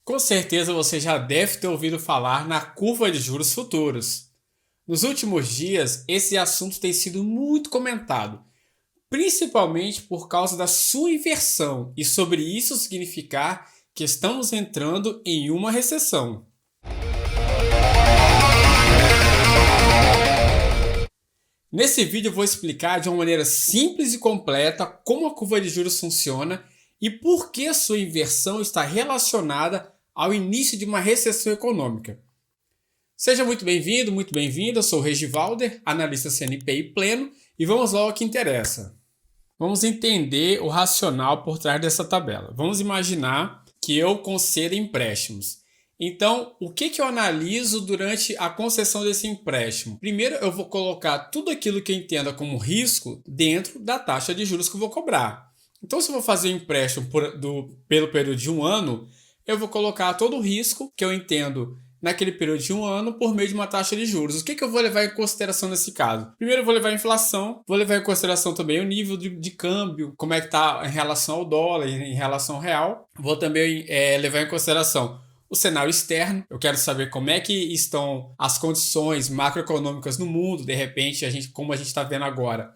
Com certeza você já deve ter ouvido falar na curva de juros futuros. Nos últimos dias, esse assunto tem sido muito comentado, principalmente por causa da sua inversão e sobre isso significar que estamos entrando em uma recessão. Nesse vídeo eu vou explicar de uma maneira simples e completa como a curva de juros funciona e por que sua inversão está relacionada ao início de uma recessão econômica. Seja muito bem-vindo, muito bem-vinda. Eu sou o Regivalder, analista CNPI pleno, e vamos lá ao que interessa. Vamos entender o racional por trás dessa tabela. Vamos imaginar que eu conceda empréstimos. Então, o que eu analiso durante a concessão desse empréstimo? Primeiro, eu vou colocar tudo aquilo que eu entenda como risco dentro da taxa de juros que eu vou cobrar. Então, se eu vou fazer um empréstimo pelo período de um ano, eu vou colocar todo o risco que eu entendo naquele período de um ano por meio de uma taxa de juros. O que eu vou levar em consideração nesse caso? Primeiro eu vou levar a inflação, vou levar em consideração também o nível de câmbio, como é que está em relação ao dólar, em relação ao real. Vou também levar em consideração o cenário externo. Eu quero saber como é que estão as condições macroeconômicas no mundo. De repente, como a gente está vendo agora,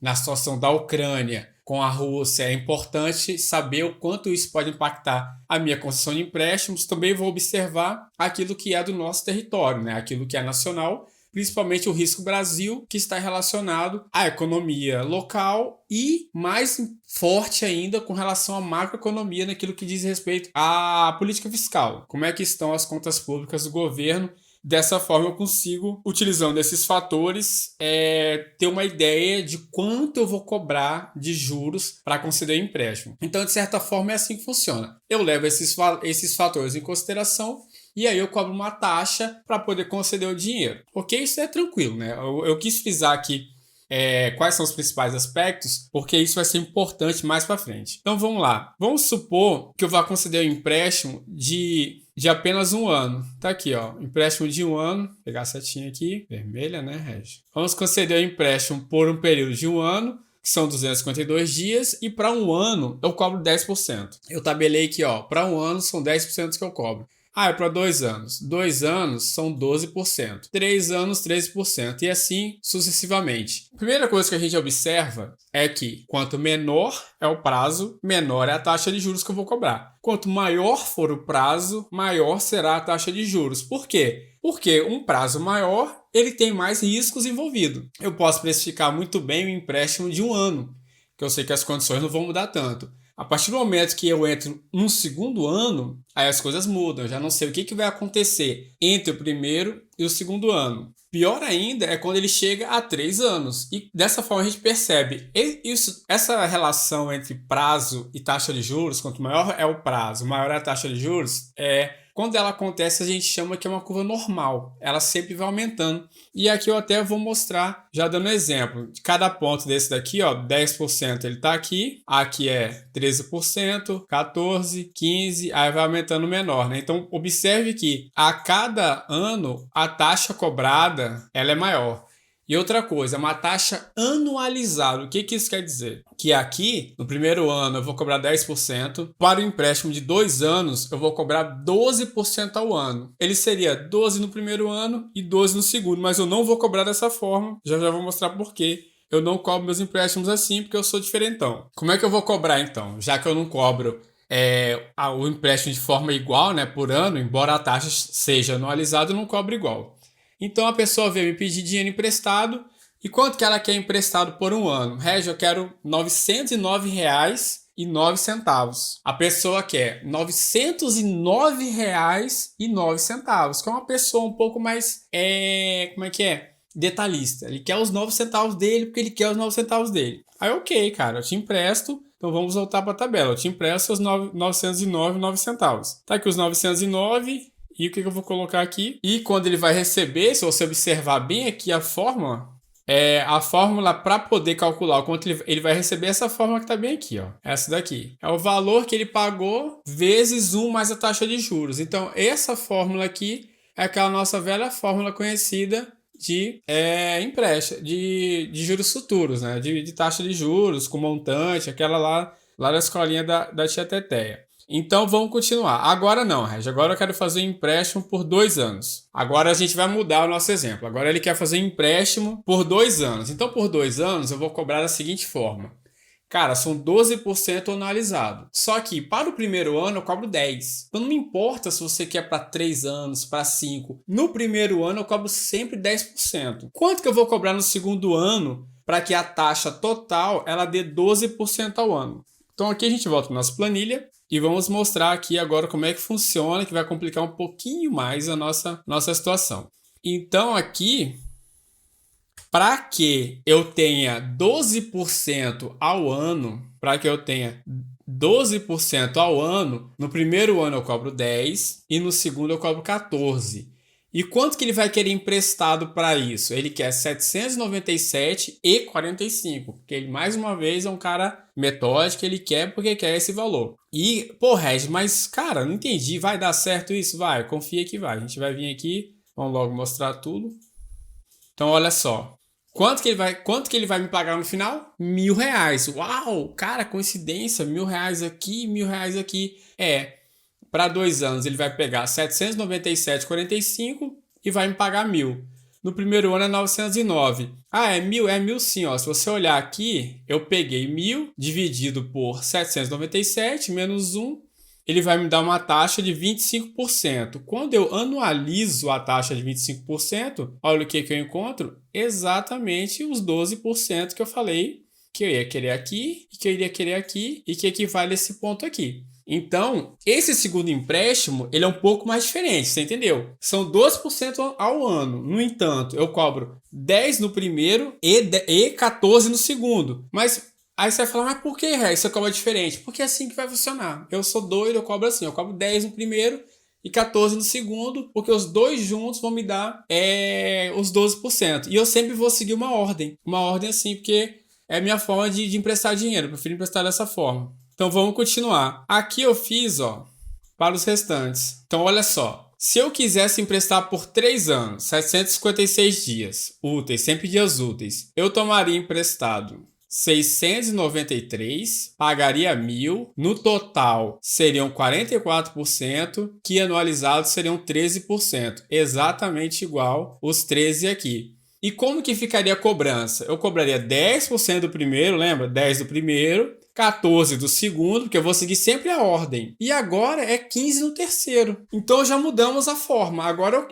na situação da Ucrânia com a Rússia, é importante saber o quanto isso pode impactar a minha concessão de empréstimos. Também vou observar aquilo que é do nosso território, né? Aquilo que é nacional, principalmente o risco Brasil, que está relacionado à economia local e mais forte ainda com relação à macroeconomia naquilo que diz respeito à política fiscal. Como é que estão as contas públicas do governo? Dessa forma eu consigo, utilizando esses fatores, ter uma ideia de quanto eu vou cobrar de juros para conceder o empréstimo. Então, de certa forma, é assim que funciona. Eu levo esses fatores em consideração e aí eu cobro uma taxa para poder conceder o dinheiro. Ok? Isso é tranquilo, né? Eu quis frisar aqui quais são os principais aspectos, porque isso vai ser importante mais para frente. Então vamos lá. Vamos supor que eu vá conceder um empréstimo de apenas um ano. Tá aqui, ó. Empréstimo de um ano. Vou pegar a setinha aqui. Vermelha, né, Regi? Vamos conceder o empréstimo por um período de um ano, que são 252 dias, e para um ano eu cobro 10%. Eu tabelei aqui, ó. Para um ano são 10% que eu cobro. É para 2 anos. 2 anos são 12%. 3 anos, 13%. E assim sucessivamente. A primeira coisa que a gente observa é que quanto menor é o prazo, menor é a taxa de juros que eu vou cobrar. Quanto maior for o prazo, maior será a taxa de juros. Por quê? Porque um prazo maior, ele tem mais riscos envolvidos. Eu posso precificar muito bem o empréstimo de um ano, que eu sei que as condições não vão mudar tanto. A partir do momento que eu entro no segundo ano, aí as coisas mudam. Eu já não sei o que vai acontecer entre o primeiro e o segundo ano. Pior ainda é quando ele chega a 3 anos. E dessa forma a gente percebe essa relação entre prazo e taxa de juros. Quanto maior é o prazo, maior é a taxa de juros. Quando ela acontece, a gente chama que é uma curva normal. Ela sempre vai aumentando. E aqui eu até vou mostrar, já dando exemplo. De cada ponto desse daqui, ó, 10% ele está aqui. Aqui é 13%, 14%, 15%, aí vai aumentando menor, né? Então, observe que a cada ano, a taxa cobrada, ela é maior. E outra coisa, uma taxa anualizada. O que isso quer dizer? Que aqui, no primeiro ano, eu vou cobrar 10%. Para o empréstimo de 2 anos, eu vou cobrar 12% ao ano. Ele seria 12% no primeiro ano e 12% no segundo. Mas eu não vou cobrar dessa forma. Já vou mostrar por quê. Eu não cobro meus empréstimos assim, porque eu sou diferentão. Como é que eu vou cobrar, então? Já que eu não cobro o empréstimo de forma igual, né, por ano, embora a taxa seja anualizada, eu não cobro igual. Então a pessoa veio me pedir dinheiro emprestado. E quanto que ela quer emprestado por um ano? Regi, eu quero R$ 909,09. A pessoa quer R$ 909,09, que é uma pessoa um pouco mais, como é que é? Detalhista. Ele quer os 9 centavos dele porque ele quer os 9 centavos dele. Aí, ok, cara, eu te empresto. Então vamos voltar para a tabela. Eu te empresto os 909,09. Tá aqui os 909. E o que eu vou colocar aqui? E quando ele vai receber, se você observar bem aqui a fórmula para poder calcular o quanto ele vai receber, essa fórmula que está bem aqui, ó. Essa daqui. É o valor que ele pagou vezes 1 mais a taxa de juros. Então, essa fórmula aqui é aquela nossa velha fórmula conhecida de empréstimo, de juros futuros, né? De taxa de juros com montante, aquela lá da escolinha da tia Teteia. Então vamos continuar. Agora não, Regi. Agora eu quero fazer um empréstimo por 2 anos. Agora a gente vai mudar o nosso exemplo. Agora ele quer fazer um empréstimo por 2 anos. Então por 2 anos eu vou cobrar da seguinte forma. Cara, são 12% anualizado. Só que para o primeiro ano eu cobro 10%. Então não me importa se você quer para 3 anos, para 5. No primeiro ano eu cobro sempre 10%. Quanto que eu vou cobrar no segundo ano para que a taxa total ela dê 12% ao ano? Então aqui a gente volta para nossa planilha e vamos mostrar aqui agora como é que funciona, que vai complicar um pouquinho mais a nossa situação. Então aqui, para que eu tenha 12% ao ano, no primeiro ano eu cobro 10 e no segundo eu cobro 14. E quanto que ele vai querer emprestado para isso? Ele quer 797,45, porque ele mais uma vez é um cara metódico, ele quer porque quer esse valor. E, pô, Regi, mas cara, não entendi, vai dar certo isso? Vai, confia que vai. A gente vai vir aqui, vamos logo mostrar tudo. Então, olha só. Quanto que ele vai me pagar no final? R$1.000. Uau, cara, coincidência, R$1.000 aqui, R$1.000 aqui. Para 2 anos ele vai pegar 797,45 e vai me pagar 1.000. No primeiro ano é 909. É 1.000 sim, ó. Se você olhar aqui, eu peguei 1.000 dividido por 797 menos 1, ele vai me dar uma taxa de 25%. Quando eu anualizo a taxa de 25%, olha o que eu encontro? Exatamente os 12% que eu falei que eu ia querer aqui, e que eu iria querer aqui, e que equivale a esse ponto aqui. Então, esse segundo empréstimo, ele é um pouco mais diferente, você entendeu? São 12% ao ano. No entanto, eu cobro 10 no primeiro e 14 no segundo. Mas aí você vai falar, mas por que, Ré? Isso cobra diferente? Porque é assim que vai funcionar. Eu sou doido, eu cobro assim. Eu cobro 10 no primeiro e 14 no segundo, porque os dois juntos vão me dar os 12%. E eu sempre vou seguir uma ordem. Uma ordem assim, porque é a minha forma de emprestar dinheiro. Eu prefiro emprestar dessa forma. Então vamos continuar. Aqui eu fiz, para os restantes. Então olha só. Se eu quisesse emprestar por 3 anos, 756 dias úteis, sempre dias úteis, eu tomaria emprestado 693, pagaria 1.000, no total seriam 44%, que anualizados seriam 13%, exatamente igual os 13 aqui. E como que ficaria a cobrança? Eu cobraria 10% do primeiro, lembra? 10 do primeiro, 14 do segundo, porque eu vou seguir sempre a ordem. E agora é 15 no terceiro. Então já mudamos a forma. Agora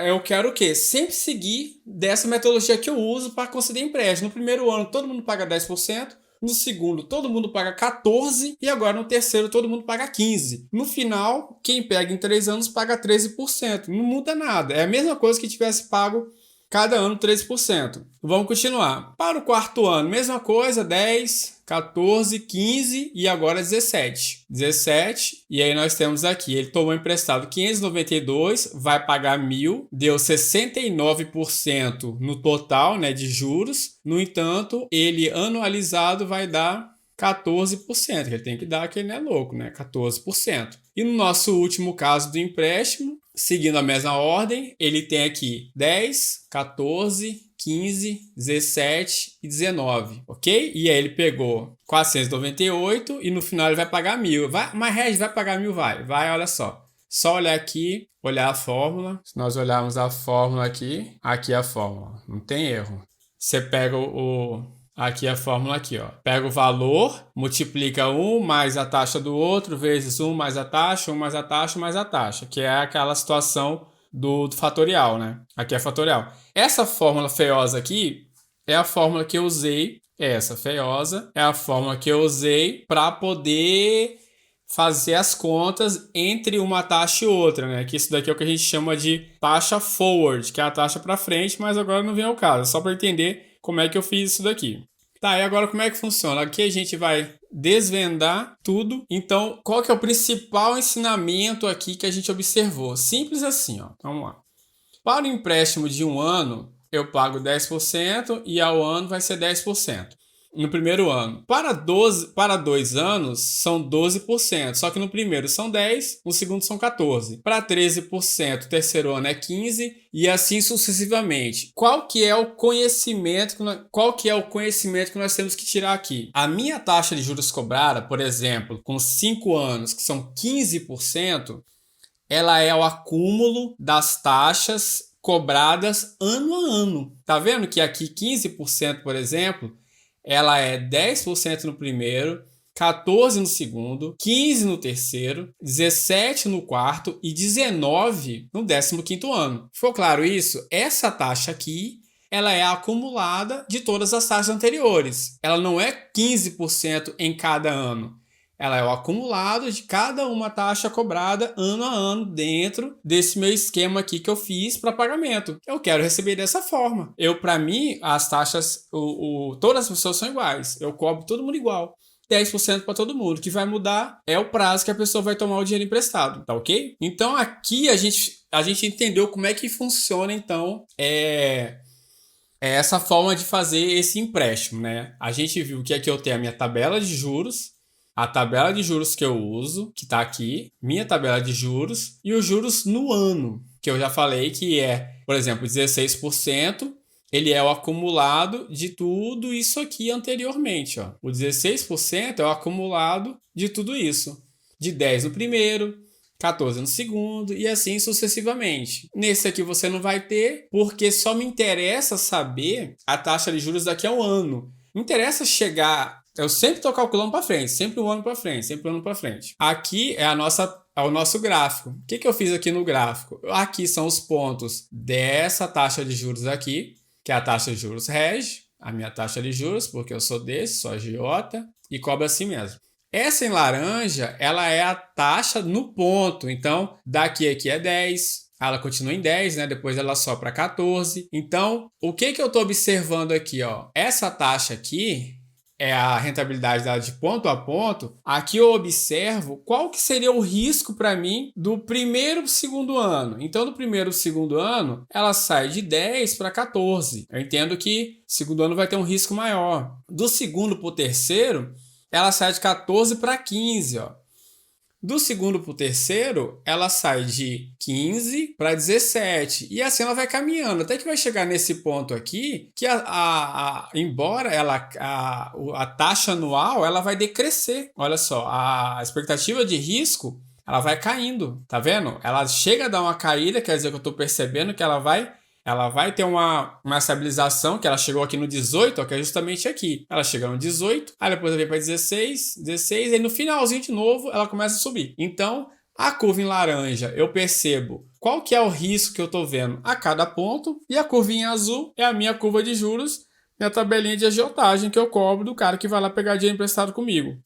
eu quero o quê? Sempre seguir dessa metodologia que eu uso para conceder empréstimo. No primeiro ano todo mundo paga 10%. No segundo, todo mundo paga 14%. E agora no terceiro, todo mundo paga 15%. No final, quem pega em 3 anos paga 13%. Não muda nada. É a mesma coisa que tivesse pago cada ano 13%. Vamos continuar. Para o quarto ano, mesma coisa, 10, 14, 15 e agora 17. 17, e aí nós temos aqui, ele tomou emprestado 592, vai pagar 1.000, deu 69% no total, né, de juros. No entanto, ele anualizado vai dar 14%, que ele tem que dar, que ele não é louco, né? 14%. E no nosso último caso do empréstimo, seguindo a mesma ordem, ele tem aqui 10, 14, 15, 17 e 19, ok? E aí ele pegou 498 e no final ele vai pagar 1.000. Mas Regis, vai pagar 1.000? Vai, olha só. Só olhar aqui, olhar a fórmula. Se nós olharmos a fórmula aqui é a fórmula, não tem erro. Você pega aqui a fórmula aqui, ó. Pega o valor, multiplica um mais a taxa do outro, vezes um mais a taxa, um mais a taxa, mais a taxa, que é aquela situação do fatorial, né? Aqui é fatorial. Essa fórmula feiosa aqui é a fórmula que eu usei, essa feiosa é a fórmula que eu usei para poder fazer as contas entre uma taxa e outra, né? Que isso daqui é o que a gente chama de taxa forward, que é a taxa para frente, mas agora não vem ao caso, é só para entender como é que eu fiz isso daqui. Tá, e agora como é que funciona? Aqui a gente vai desvendar tudo. Então, qual que é o principal ensinamento aqui que a gente observou? Simples assim, ó. Vamos lá. Para o empréstimo de 1 ano, eu pago 10% e ao ano vai ser 10%. no primeiro ano. Para 2 anos, são 12%. Só que no primeiro são 10%, no segundo são 14%. Para 13%, o terceiro ano é 15%, e assim sucessivamente. Qual que é o conhecimento que nós temos que tirar aqui? A minha taxa de juros cobrada, por exemplo, com 5 anos, que são 15%, ela é o acúmulo das taxas cobradas ano a ano. Tá vendo que aqui 15%, por exemplo, ela é 10% no primeiro, 14% no segundo, 15% no terceiro, 17% no quarto e 19% no 15º ano. Ficou claro isso? Essa taxa aqui, ela é acumulada de todas as taxas anteriores. Ela não é 15% em cada ano. Ela é o acumulado de cada uma taxa cobrada ano a ano dentro desse meu esquema aqui que eu fiz para pagamento. Eu quero receber dessa forma. Para mim, as taxas, todas as pessoas são iguais. Eu cobro todo mundo igual. 10% para todo mundo. O que vai mudar é o prazo que a pessoa vai tomar o dinheiro emprestado, tá ok? Então aqui a gente entendeu como é que funciona, então, essa forma de fazer esse empréstimo, né? A gente viu que aqui eu tenho a minha tabela de juros, a tabela de juros que eu uso, que está aqui, minha tabela de juros, e os juros no ano, que eu já falei que é, por exemplo, 16%, ele é o acumulado de tudo isso aqui anteriormente. Ó. O 16% é o acumulado de tudo isso. De 10 no primeiro, 14 no segundo e assim sucessivamente. Nesse aqui você não vai ter, porque só me interessa saber a taxa de juros daqui a um ano. Não interessa chegar... Eu sempre estou calculando para frente, sempre um ano para frente, sempre um ano para frente. Aqui é o nosso gráfico. O que eu fiz aqui no gráfico? Aqui são os pontos dessa taxa de juros aqui, que é a taxa de juros rege, a minha taxa de juros, porque eu sou sou agiota, e cobro assim mesmo. Essa em laranja, ela é a taxa no ponto. Então, daqui aqui é 10, ela continua em 10, né? Depois ela sobe para 14. Então, o que eu estou observando aqui? Ó? Essa taxa aqui é a rentabilidade dela de ponto a ponto. Aqui eu observo qual que seria o risco para mim do primeiro para o segundo ano. Então, do primeiro para o segundo ano, ela sai de 10 para 14. Eu entendo que o segundo ano vai ter um risco maior. Do segundo para o terceiro, ela sai de 14 para 15. Ó. Do segundo para o terceiro, ela sai de 15 para 17. E assim ela vai caminhando, até que vai chegar nesse ponto aqui, que embora a taxa anual ela vai decrescer. Olha só, a expectativa de risco ela vai caindo, tá vendo? Ela chega a dar uma caída, quer dizer que eu estou percebendo que ela vai ter uma estabilização, que ela chegou aqui no 18, ó, que é justamente aqui. Ela chega no 18, aí depois ela vem para 16, e no finalzinho de novo ela começa a subir. Então, a curva em laranja, eu percebo qual que é o risco que eu estou vendo a cada ponto, e a curvinha azul é a minha curva de juros, minha tabelinha de agiotagem que eu cobro do cara que vai lá pegar dinheiro emprestado comigo.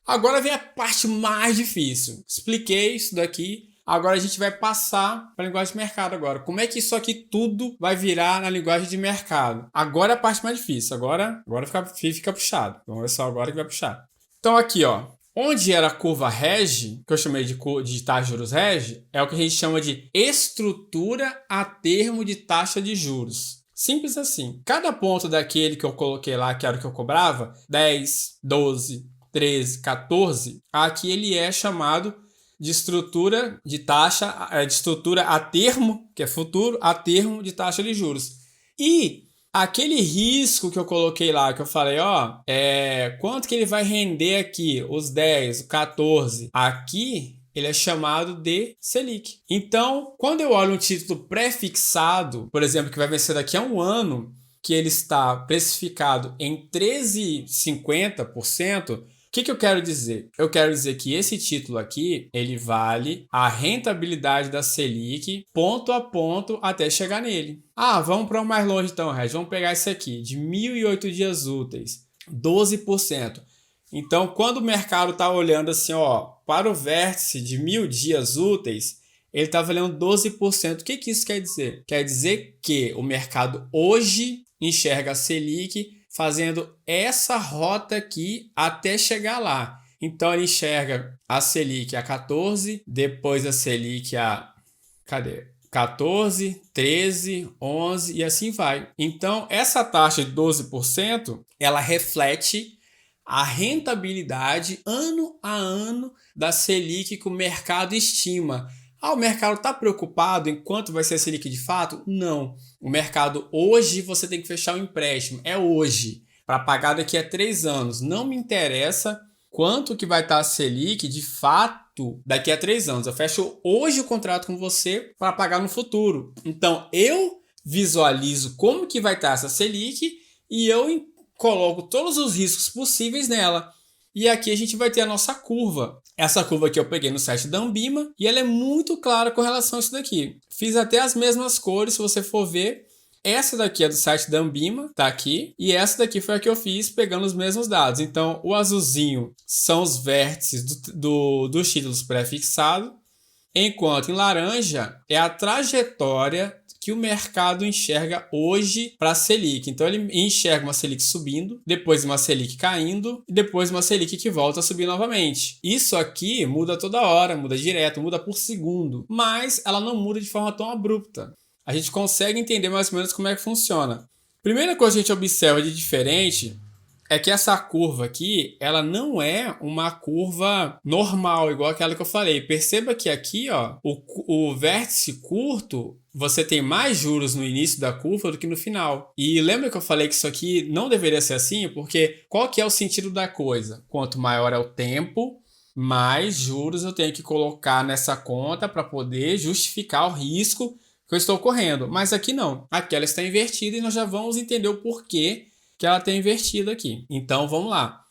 Agora vem a parte mais difícil. Expliquei isso daqui. Agora a gente vai passar para a linguagem de mercado agora. Como é que isso aqui tudo vai virar na linguagem de mercado? Agora é a parte mais difícil. Agora fica puxado. Vamos ver só agora que vai puxar. Então aqui, ó. Onde era a curva rege, que eu chamei de taxa de juros rege, é o que a gente chama de estrutura a termo de taxa de juros. Simples assim. Cada ponto daquele que eu coloquei lá, que era o que eu cobrava, 10, 12, 13, 14, aqui ele é chamado de estrutura de taxa, de estrutura a termo, que é futuro, a termo de taxa de juros. E aquele risco que eu coloquei lá, que eu falei, ó, quanto que ele vai render aqui, os 10, o 14, aqui ele é chamado de Selic. Então, quando eu olho um título pré-fixado, por exemplo, que vai vencer daqui a um ano, que ele está precificado em 13,50%, o que eu quero dizer? Eu quero dizer que esse título aqui, ele vale a rentabilidade da Selic ponto a ponto até chegar nele. Ah, vamos para o mais longe então, Regis. Vamos pegar esse aqui, de 1.008 dias úteis, 12%. Então, quando o mercado está olhando assim, ó, para o vértice de 1.000 dias úteis, ele está valendo 12%. O que isso quer dizer? Quer dizer que o mercado hoje enxerga a Selic fazendo essa rota aqui até chegar lá. Então, ele enxerga a Selic a 14, depois a Selic a... Cadê? 14, 13, 11 e assim vai. Então, essa taxa de 12%, ela reflete a rentabilidade ano a ano da Selic que o mercado estima. O mercado está preocupado em quanto vai ser a Selic de fato? Não. O mercado hoje você tem que fechar o empréstimo. É hoje. Para pagar daqui a 3 anos. Não me interessa quanto que vai estar a Selic de fato daqui a 3 anos. Eu fecho hoje o contrato com você para pagar no futuro. Então, eu visualizo como que vai estar essa Selic e eu coloco todos os riscos possíveis nela. E aqui a gente vai ter a nossa curva. Essa curva que eu peguei no site da Ambima e ela é muito clara com relação a isso daqui. Fiz até as mesmas cores, se você for ver. Essa daqui é do site da Ambima, tá aqui. E essa daqui foi a que eu fiz pegando os mesmos dados. Então, o azulzinho são os vértices dos títulos pré-fixados, enquanto em laranja é a trajetória que o mercado enxerga hoje para a Selic. Então ele enxerga uma Selic subindo, depois uma Selic caindo e depois uma Selic que volta a subir novamente. Isso aqui muda toda hora, muda direto, muda por segundo, mas ela não muda de forma tão abrupta. A gente consegue entender mais ou menos como é que funciona. Primeira coisa que a gente observa de diferente é que essa curva aqui, ela não é uma curva normal, igual aquela que eu falei. Perceba que aqui, ó, o vértice curto, você tem mais juros no início da curva do que no final. E lembra que eu falei que isso aqui não deveria ser assim? Porque qual que é o sentido da coisa? Quanto maior é o tempo, mais juros eu tenho que colocar nessa conta para poder justificar o risco que eu estou correndo. Mas aqui não. Aqui ela está invertida e nós já vamos entender o porquê que ela tem invertido aqui. Então, vamos lá.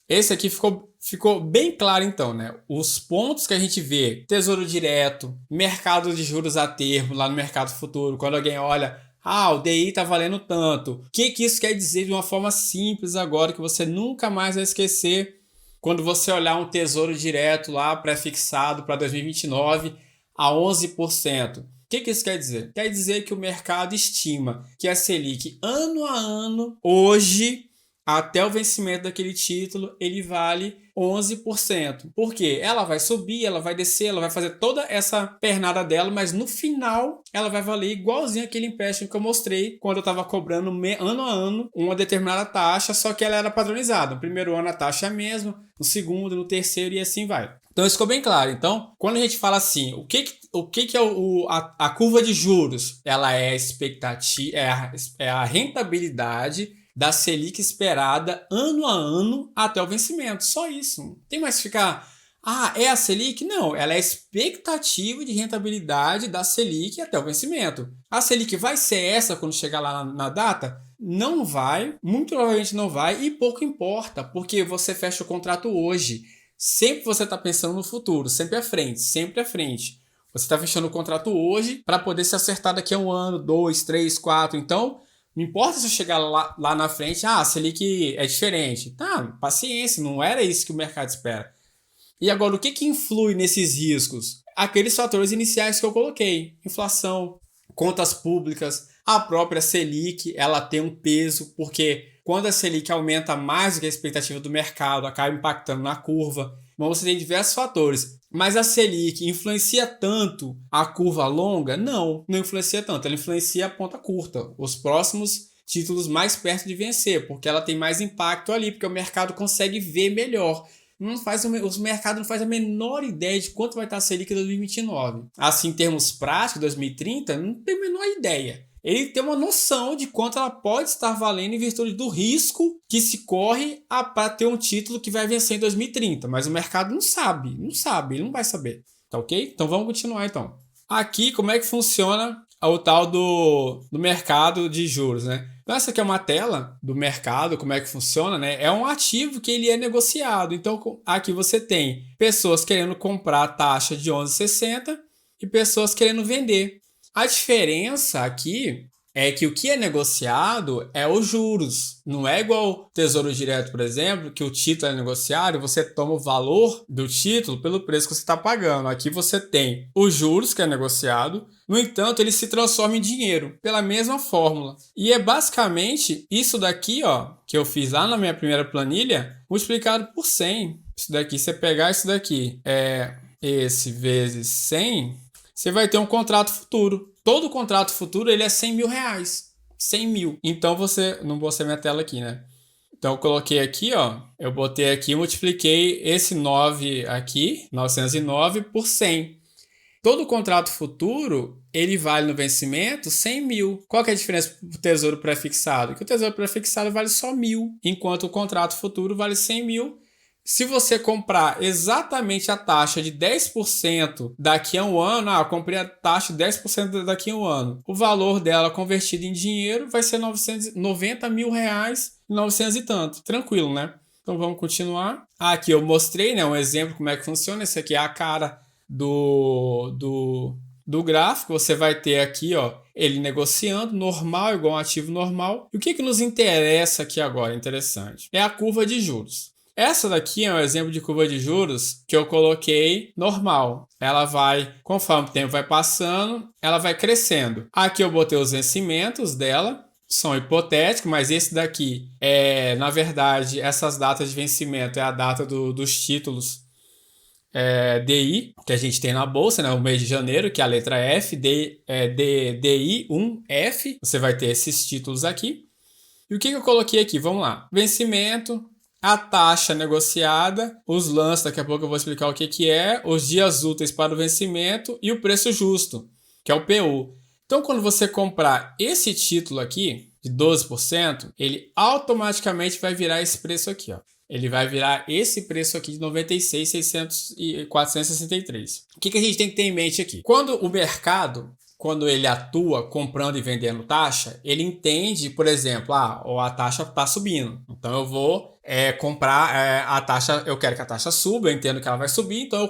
Esse aqui ficou bem claro, então, né? Os pontos que a gente vê, Tesouro Direto, mercado de juros a termo, lá no mercado futuro, quando alguém olha, o DI está valendo tanto. O que isso quer dizer de uma forma simples agora, que você nunca mais vai esquecer, quando você olhar um Tesouro Direto lá, pré-fixado para 2029, a 11%. O que isso quer dizer? Quer dizer que o mercado estima que a Selic, ano a ano, hoje, até o vencimento daquele título, ele vale 11%. Por quê? Ela vai subir, ela vai descer, ela vai fazer toda essa pernada dela, mas no final ela vai valer igualzinho aquele empréstimo que eu mostrei quando eu estava cobrando ano a ano uma determinada taxa, só que ela era padronizada. No primeiro ano a taxa é a mesma, no segundo, no terceiro e assim vai. Então isso ficou bem claro. Então, quando a gente fala assim, o que é a curva de juros? Ela é a expectativa, é a rentabilidade da Selic esperada ano a ano até o vencimento. Só isso. Não tem mais que ficar, é a Selic? Não, ela é a expectativa de rentabilidade da Selic até o vencimento. A Selic vai ser essa quando chegar lá na data? Não vai, muito provavelmente não vai e pouco importa, porque você fecha o contrato hoje. Sempre você está pensando no futuro, sempre à frente, sempre à frente. Você está fechando o contrato hoje para poder se acertar daqui a 1 ano, 2, 3, 4. Então, não importa se eu chegar lá na frente, a Selic é diferente. Tá, paciência, não era isso que o mercado espera. E agora, o que influi nesses riscos? Aqueles fatores iniciais que eu coloquei. Inflação, contas públicas, a própria Selic, ela tem um peso, porque quando a Selic aumenta mais do que a expectativa do mercado, acaba impactando na curva. Então você tem diversos fatores. Mas a Selic influencia tanto a curva longa? Não influencia tanto. Ela influencia a ponta curta, os próximos títulos mais perto de vencer, porque ela tem mais impacto ali, porque o mercado consegue ver melhor. O mercado não faz a menor ideia de quanto vai estar a Selic em 2029. Assim, em termos práticos, 2030, não tem a menor ideia. Ele tem uma noção de quanto ela pode estar valendo em virtude do risco que se corre para ter um título que vai vencer em 2030. Mas o mercado não sabe, ele não vai saber. Tá ok? Então vamos continuar então. Aqui, como é que funciona o tal do mercado de juros, né? Então, essa aqui é uma tela do mercado, como é que funciona, né? É um ativo que ele é negociado. Então, aqui você tem pessoas querendo comprar a taxa de 11,60 e pessoas querendo vender. A diferença aqui é que o que é negociado é os juros. Não é igual o Tesouro Direto, por exemplo, que o título é negociado e você toma o valor do título pelo preço que você está pagando. Aqui você tem os juros, que é negociado. No entanto, ele se transforma em dinheiro, pela mesma fórmula. E é basicamente isso daqui, ó, que eu fiz lá na minha primeira planilha, multiplicado por 100. Isso daqui, você pegar isso daqui, esse vezes 100... você vai ter um contrato futuro. Todo contrato futuro ele é 100 mil reais. 100 mil. Então você... Não vou minha tela aqui, né? Então eu coloquei aqui, ó. Eu botei aqui, multipliquei esse 9 aqui, 909 por 100. Todo contrato futuro, ele vale no vencimento 100 mil. Qual que é a diferença do tesouro pré-fixado? Que o tesouro pré-fixado vale só 1.000, enquanto o contrato futuro vale 100 mil. Se você comprar exatamente a taxa de 10% daqui a um ano, eu comprei a taxa de 10% daqui a um ano, o valor dela convertido em dinheiro vai ser 90 mil reais, 900 e tanto. Tranquilo, né? Então vamos continuar. Aqui eu mostrei, né, um exemplo como é que funciona. Esse aqui é a cara do gráfico. Você vai ter aqui, ó, ele negociando normal igual um ativo normal. E o que nos interessa aqui agora, interessante, é a curva de juros. Essa daqui é um exemplo de curva de juros que eu coloquei normal. Ela vai, conforme o tempo vai passando, ela vai crescendo. Aqui eu botei os vencimentos dela, são hipotéticos, mas esse daqui é, na verdade, essas datas de vencimento é a data dos títulos DI, que a gente tem na bolsa, né? O mês de janeiro, que é a letra F, DI 1F, você vai ter esses títulos aqui. E o que eu coloquei aqui? Vamos lá. Vencimento, a taxa negociada, os lances, daqui a pouco eu vou explicar o que é, os dias úteis para o vencimento e o preço justo, que é o PU. Então, quando você comprar esse título aqui, de 12%, ele automaticamente vai virar esse preço aqui, ó. Ele vai virar esse preço aqui de 96.463. O que a gente tem que ter em mente aqui? Quando o mercado, quando ele atua comprando e vendendo taxa, ele entende, por exemplo, a taxa está subindo. Então eu vou comprar a taxa, eu quero que a taxa suba, eu entendo que ela vai subir, então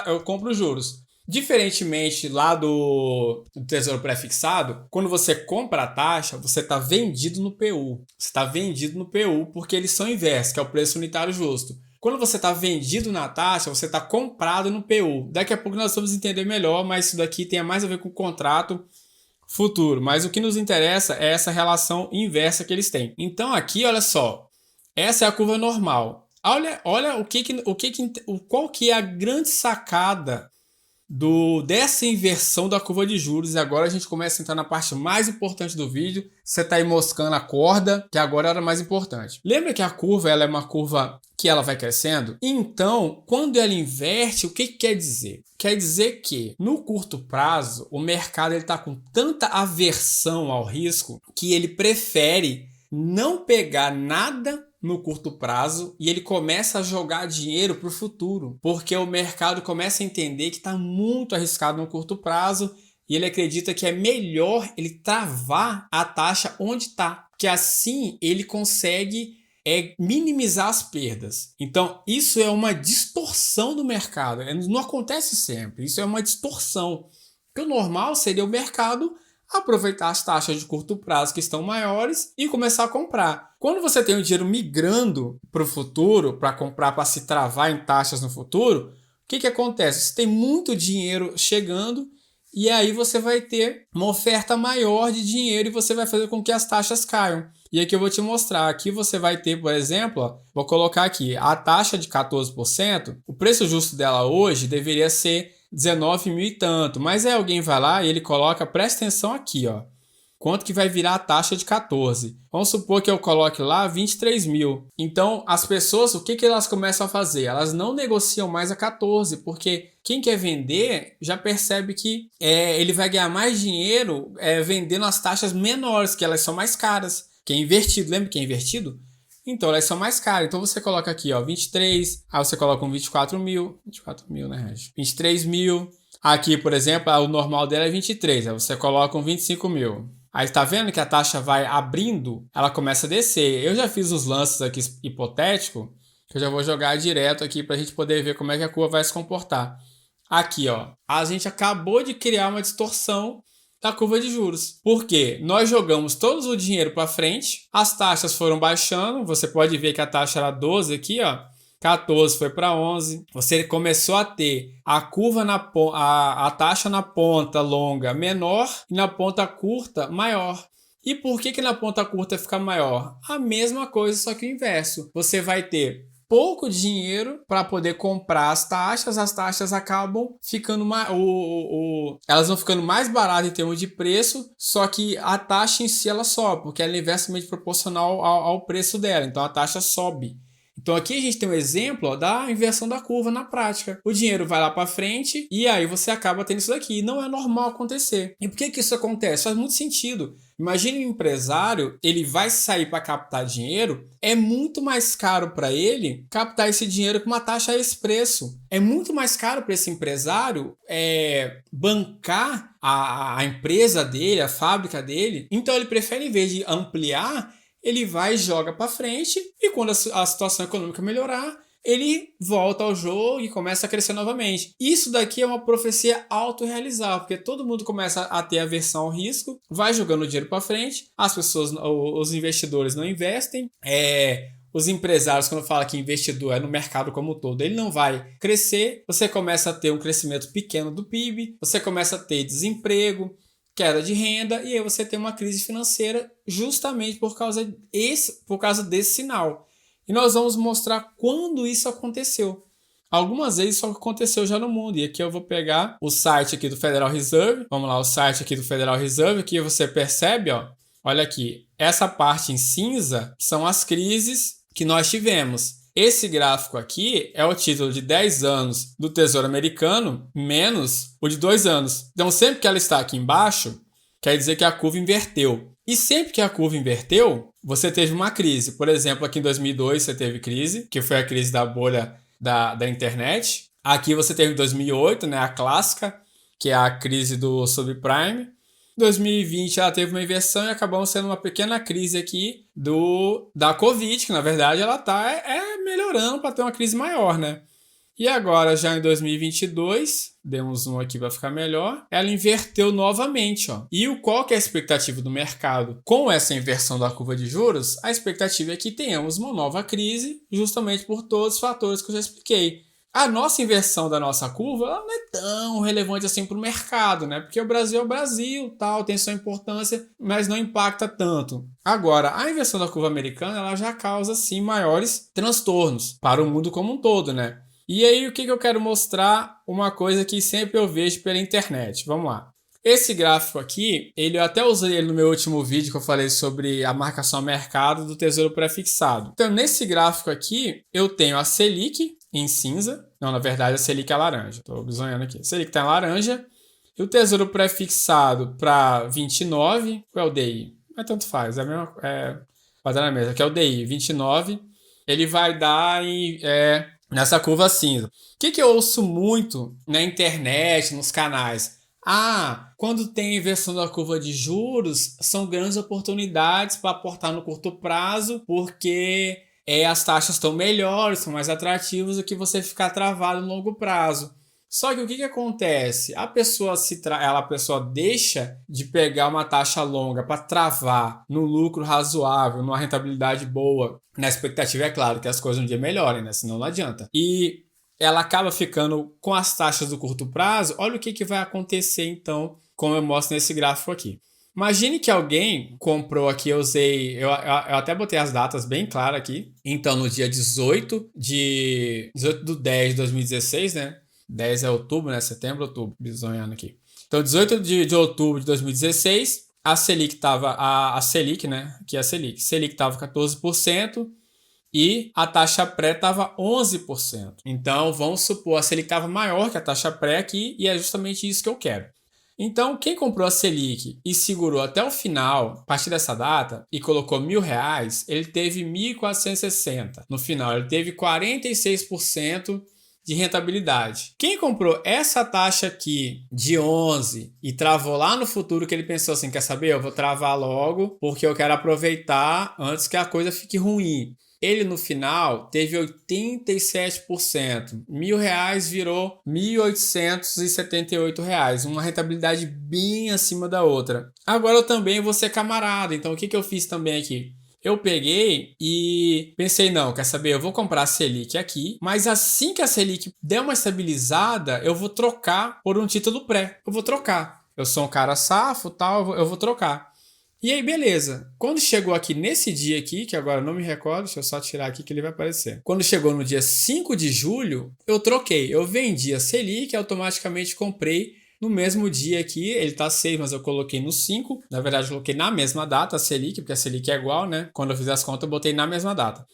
eu compro os juros. Diferentemente lá do tesouro pré-fixado, quando você compra a taxa, você está vendido no PU. Você está vendido no PU porque eles são inversos, que é o preço unitário justo. Quando você está vendido na taxa, você está comprado no PU. Daqui a pouco nós vamos entender melhor, mas isso daqui tem mais a ver com o contrato futuro. Mas o que nos interessa é essa relação inversa que eles têm. Então aqui, olha só, essa é a curva normal. Olha qual que é a grande sacada dessa inversão da curva de juros. E agora a gente começa a entrar na parte mais importante do vídeo. Você está aí moscando a corda, que agora era mais importante. Lembra que a curva ela é uma curva que ela vai crescendo? Então, quando ela inverte, o que quer dizer? Quer dizer que no curto prazo o mercado está com tanta aversão ao risco que ele prefere não pegar nada no curto prazo e ele começa a jogar dinheiro para o futuro, porque o mercado começa a entender que está muito arriscado no curto prazo e ele acredita que é melhor ele travar a taxa onde está, que assim ele consegue minimizar as perdas. Então isso é uma distorção do mercado, não acontece sempre, isso é uma distorção, porque o normal seria o mercado aproveitar as taxas de curto prazo que estão maiores e começar a comprar. Quando você tem o dinheiro migrando para o futuro, para comprar, para se travar em taxas no futuro, o que acontece? Você tem muito dinheiro chegando e aí você vai ter uma oferta maior de dinheiro e você vai fazer com que as taxas caiam. E aqui eu vou te mostrar. Aqui você vai ter, por exemplo, ó, vou colocar aqui, a taxa de 14%, o preço justo dela hoje deveria ser 19 mil e tanto, mas aí alguém vai lá e ele coloca, presta atenção aqui, ó, quanto que vai virar a taxa de 14. Vamos supor que eu coloque lá 23 mil. Então, as pessoas, o que elas começam a fazer? Elas não negociam mais a 14, porque quem quer vender já percebe que ele vai ganhar mais dinheiro vendendo as taxas menores, que elas são mais caras. Que é invertido, lembra que é invertido? Então, elas são mais caras. Então, você coloca aqui, ó, 23. Aí você coloca um 24 mil. 24 mil, né, Regi? 23 mil. Aqui, por exemplo, o normal dela é 23. Aí você coloca um 25 mil. Aí tá vendo que a taxa vai abrindo, ela começa a descer. Eu já fiz uns lances aqui hipotéticos, que eu já vou jogar direto aqui pra gente poder ver como é que a curva vai se comportar. Aqui, ó, a gente acabou de criar uma distorção da curva de juros. Por quê? Nós jogamos todo o dinheiro para frente, as taxas foram baixando, você pode ver que a taxa era 12 aqui, ó, 14 foi para 11, você começou a ter a curva, a taxa na ponta longa menor e na ponta curta maior. E por que na ponta curta fica maior? A mesma coisa, só que o inverso. Você vai ter pouco dinheiro para poder comprar as taxas acabam ficando elas vão ficando mais baratas em termos de preço, só que a taxa em si ela sobe, porque ela é inversamente proporcional ao preço dela, então a taxa sobe. Então aqui a gente tem um exemplo da inversão da curva na prática. O dinheiro vai lá para frente e aí você acaba tendo isso daqui. Não é normal acontecer. E por que isso acontece? Faz muito sentido. Imagine um empresário, ele vai sair para captar dinheiro, é muito mais caro para ele captar esse dinheiro com uma taxa a esse preço. É muito mais caro para esse empresário bancar a empresa dele, a fábrica dele. Então ele prefere, em vez de ampliar, ele vai e joga para frente e quando a situação econômica melhorar, ele volta ao jogo e começa a crescer novamente. Isso daqui é uma profecia autorrealizável, porque todo mundo começa a ter aversão ao risco, vai jogando o dinheiro para frente, as pessoas, os investidores não investem, os empresários, quando fala que investidor é no mercado como um todo, ele não vai crescer, você começa a ter um crescimento pequeno do PIB, você começa a ter desemprego, queda de renda, e aí você tem uma crise financeira justamente por causa desse sinal. E nós vamos mostrar quando isso aconteceu. Algumas vezes isso aconteceu já no mundo. E aqui eu vou pegar o site aqui do Federal Reserve. Vamos lá, o site aqui do Federal Reserve. Aqui você percebe, ó, olha aqui, essa parte em cinza são as crises que nós tivemos. Esse gráfico aqui é o título de 10 anos do Tesouro Americano menos o de 2 anos. Então, sempre que ela está aqui embaixo, quer dizer que a curva inverteu. E sempre que a curva inverteu, você teve uma crise. Por exemplo, aqui em 2002 você teve crise, que foi a crise da bolha da internet. Aqui você teve em 2008, né, a clássica, que é a crise do subprime. Em 2020 ela teve uma inversão e acabou sendo uma pequena crise aqui da Covid, que na verdade ela está melhorando para ter uma crise maior, né? E agora, já em 2022, demos um aqui para ficar melhor, ela inverteu novamente, ó. E qual que é a expectativa do mercado? Com essa inversão da curva de juros, a expectativa é que tenhamos uma nova crise, justamente por todos os fatores que eu já expliquei. A nossa inversão da nossa curva ela não é tão relevante assim para o mercado, né? Porque o Brasil é o Brasil, tal, tem sua importância, mas não impacta tanto. Agora, a inversão da curva americana ela já causa, sim, maiores transtornos para o mundo como um todo, né? E aí, o que eu quero mostrar? Uma coisa que sempre eu vejo pela internet. Vamos lá. Esse gráfico aqui, eu até usei ele no meu último vídeo que eu falei sobre a marcação a mercado do Tesouro Pré-fixado. Então, nesse gráfico aqui, eu tenho a Selic em cinza. Não, na verdade, a Selic é laranja. Estou bisonhando aqui. A Selic está em laranja. E o Tesouro Pré-fixado para 29. Qual é o DI? Mas tanto faz. É a mesma... Vai dar na mesa. Aqui é o DI, 29. Ele vai dar nessa curva cinza. O que eu ouço muito na internet, nos canais? Quando tem inversão da curva de juros, são grandes oportunidades para aportar no curto prazo, porque as taxas estão melhores, são mais atrativas do que você ficar travado no longo prazo. Só que o que acontece? A pessoa deixa de pegar uma taxa longa para travar no lucro razoável, numa rentabilidade boa. Na expectativa, é claro, que as coisas um dia melhorem, né? Senão não adianta. E ela acaba ficando com as taxas do curto prazo. Olha o que vai acontecer, então, como eu mostro nesse gráfico aqui. Imagine que alguém comprou aqui, eu até botei as datas bem claras aqui. Então, no dia 18 de 2016, né? 10 é outubro, né? Setembro, outubro, bisonhando aqui. Então, 18 de outubro de 2016, a Selic estava, a Selic, né? Aqui é a Selic. Selic estava 14% e a taxa pré estava 11%. Então, vamos supor, a Selic estava maior que a taxa pré aqui e é justamente isso que eu quero. Então, quem comprou a Selic e segurou até o final, a partir dessa data, e colocou R$1.000, ele teve 1.460. No final, ele teve 46% de rentabilidade. Quem comprou essa taxa aqui de 11 e travou lá no futuro, que ele pensou assim, quer saber? Eu vou travar logo porque eu quero aproveitar antes que a coisa fique ruim. Ele no final teve 87%. R$1.000 virou R$1.878. Uma rentabilidade bem acima da outra. Agora eu também vou ser camarada. Então o que eu fiz também aqui? Eu peguei e pensei, não, quer saber? Eu vou comprar a Selic aqui, mas assim que a Selic der uma estabilizada, eu vou trocar por um título pré. Eu vou trocar. Eu sou um cara safo, tal, eu vou trocar. E aí, beleza. Quando chegou aqui nesse dia aqui, que agora eu não me recordo, deixa eu só tirar aqui que ele vai aparecer. Quando chegou no dia 5 de julho, eu troquei. Eu vendi a Selic e automaticamente comprei no mesmo dia aqui. Ele tá 6, mas eu coloquei no 5. Na verdade, eu coloquei na mesma data a Selic, porque a Selic é igual, né? Quando eu fiz as contas, eu botei na mesma data.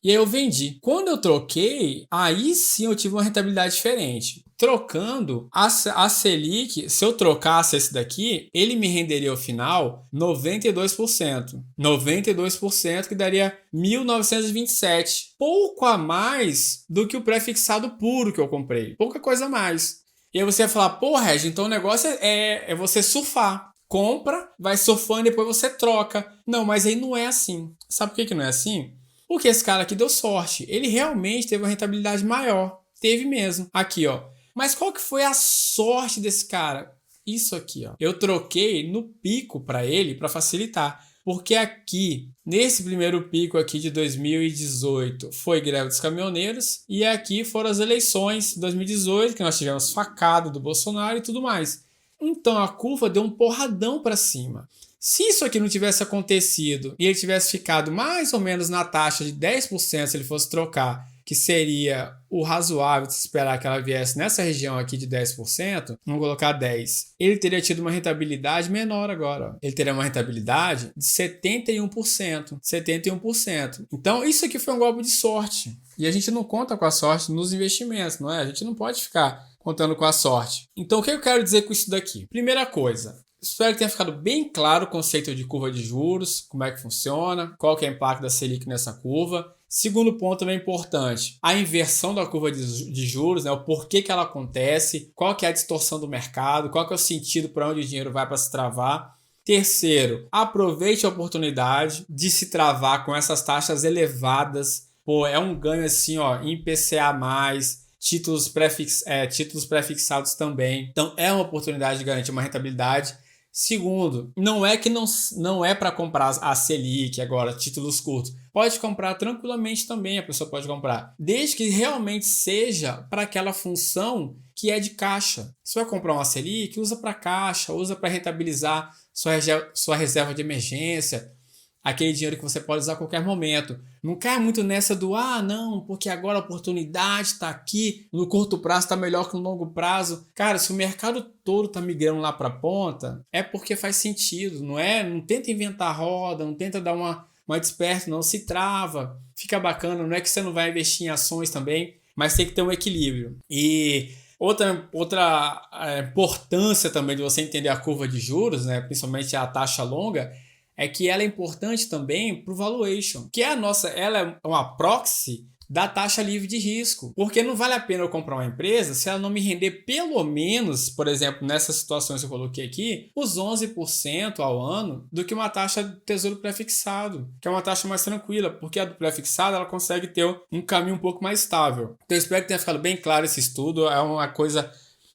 E aí eu vendi. Quando eu troquei, aí sim eu tive uma rentabilidade diferente. Trocando a Selic, se eu trocasse esse daqui, ele me renderia ao final 92%. 92% que daria 1.927. Pouco a mais do que o pré-fixado puro que eu comprei. Pouca coisa a mais. E aí você vai falar, pô, Regi, então o negócio é você surfar. Compra, vai surfando e depois você troca. Não, mas aí não é assim. Sabe por que não é assim? Porque esse cara aqui deu sorte. Ele realmente teve uma rentabilidade maior. Teve mesmo. Aqui, ó. Mas qual que foi a sorte desse cara? Isso aqui, ó. Eu troquei no pico para ele para facilitar. Porque aqui, nesse primeiro pico aqui de 2018, foi greve dos caminhoneiros. E aqui foram as eleições de 2018, que nós tivemos facada do Bolsonaro e tudo mais. Então a curva deu um porradão para cima. Se isso aqui não tivesse acontecido e ele tivesse ficado mais ou menos na taxa de 10% se ele fosse trocar, que seria o razoável de se esperar que ela viesse nessa região aqui de 10%, vamos colocar 10%, ele teria tido uma rentabilidade menor agora. Ele teria uma rentabilidade de 71%. 71%. Então isso aqui foi um golpe de sorte. E a gente não conta com a sorte nos investimentos, não é? A gente não pode ficar contando com a sorte. Então o que eu quero dizer com isso daqui? Primeira coisa, espero que tenha ficado bem claro o conceito de curva de juros, como é que funciona, qual que é o impacto da Selic nessa curva. Segundo ponto também importante, a inversão da curva de juros, né, o porquê que ela acontece, qual que é a distorção do mercado, qual que é o sentido para onde o dinheiro vai para se travar. Terceiro, aproveite a oportunidade de se travar com essas taxas elevadas. Pô, é um ganho assim, ó, em IPCA+, títulos pré-fixados também. Então é uma oportunidade de garantir uma rentabilidade. Segundo, não é para comprar a Selic agora, títulos curtos. Pode comprar tranquilamente também, a pessoa pode comprar, desde que realmente seja para aquela função que é de caixa. Se vai comprar uma Selic, usa para caixa, usa para rentabilizar sua reserva de emergência, aquele dinheiro que você pode usar a qualquer momento. Não cai muito nessa do, não, porque agora a oportunidade está aqui, no curto prazo está melhor que no longo prazo. Cara, se o mercado todo está migrando lá para a ponta, é porque faz sentido, não é? Não tenta inventar roda, não tenta dar uma desperta, não, se trava, fica bacana, não é que você não vai investir em ações também, mas tem que ter um equilíbrio. E outra importância também de você entender a curva de juros, né, principalmente a taxa longa, é que ela é importante também para o valuation, que ela é uma proxy da taxa livre de risco, porque não vale a pena eu comprar uma empresa se ela não me render pelo menos, por exemplo, nessas situações que eu coloquei aqui, os 11% ao ano do que uma taxa do tesouro pré-fixado, que é uma taxa mais tranquila, porque a do pré-fixado ela consegue ter um caminho um pouco mais estável. Então eu espero que tenha ficado bem claro esse estudo, é uma coisa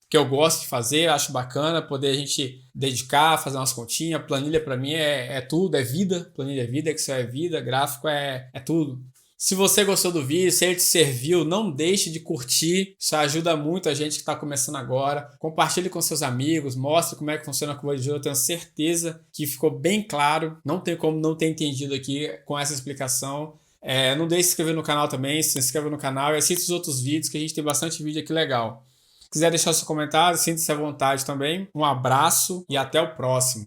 que eu gosto de fazer, acho bacana poder a gente dedicar, fazer umas continhas. Planilha para mim é tudo, é vida. Planilha é vida, Excel é vida, gráfico é tudo. Se você gostou do vídeo, se ele te serviu, não deixe de curtir, isso ajuda muito a gente que está começando agora. Compartilhe com seus amigos, mostre como é que funciona a curva de juros, eu tenho certeza que ficou bem claro, não tem como não ter entendido aqui com essa explicação. Não deixe de se inscrever no canal também, se inscreva no canal e assista os outros vídeos que a gente tem bastante vídeo aqui legal. Se quiser deixar seu comentário, sinta-se à vontade também. Um abraço e até o próximo.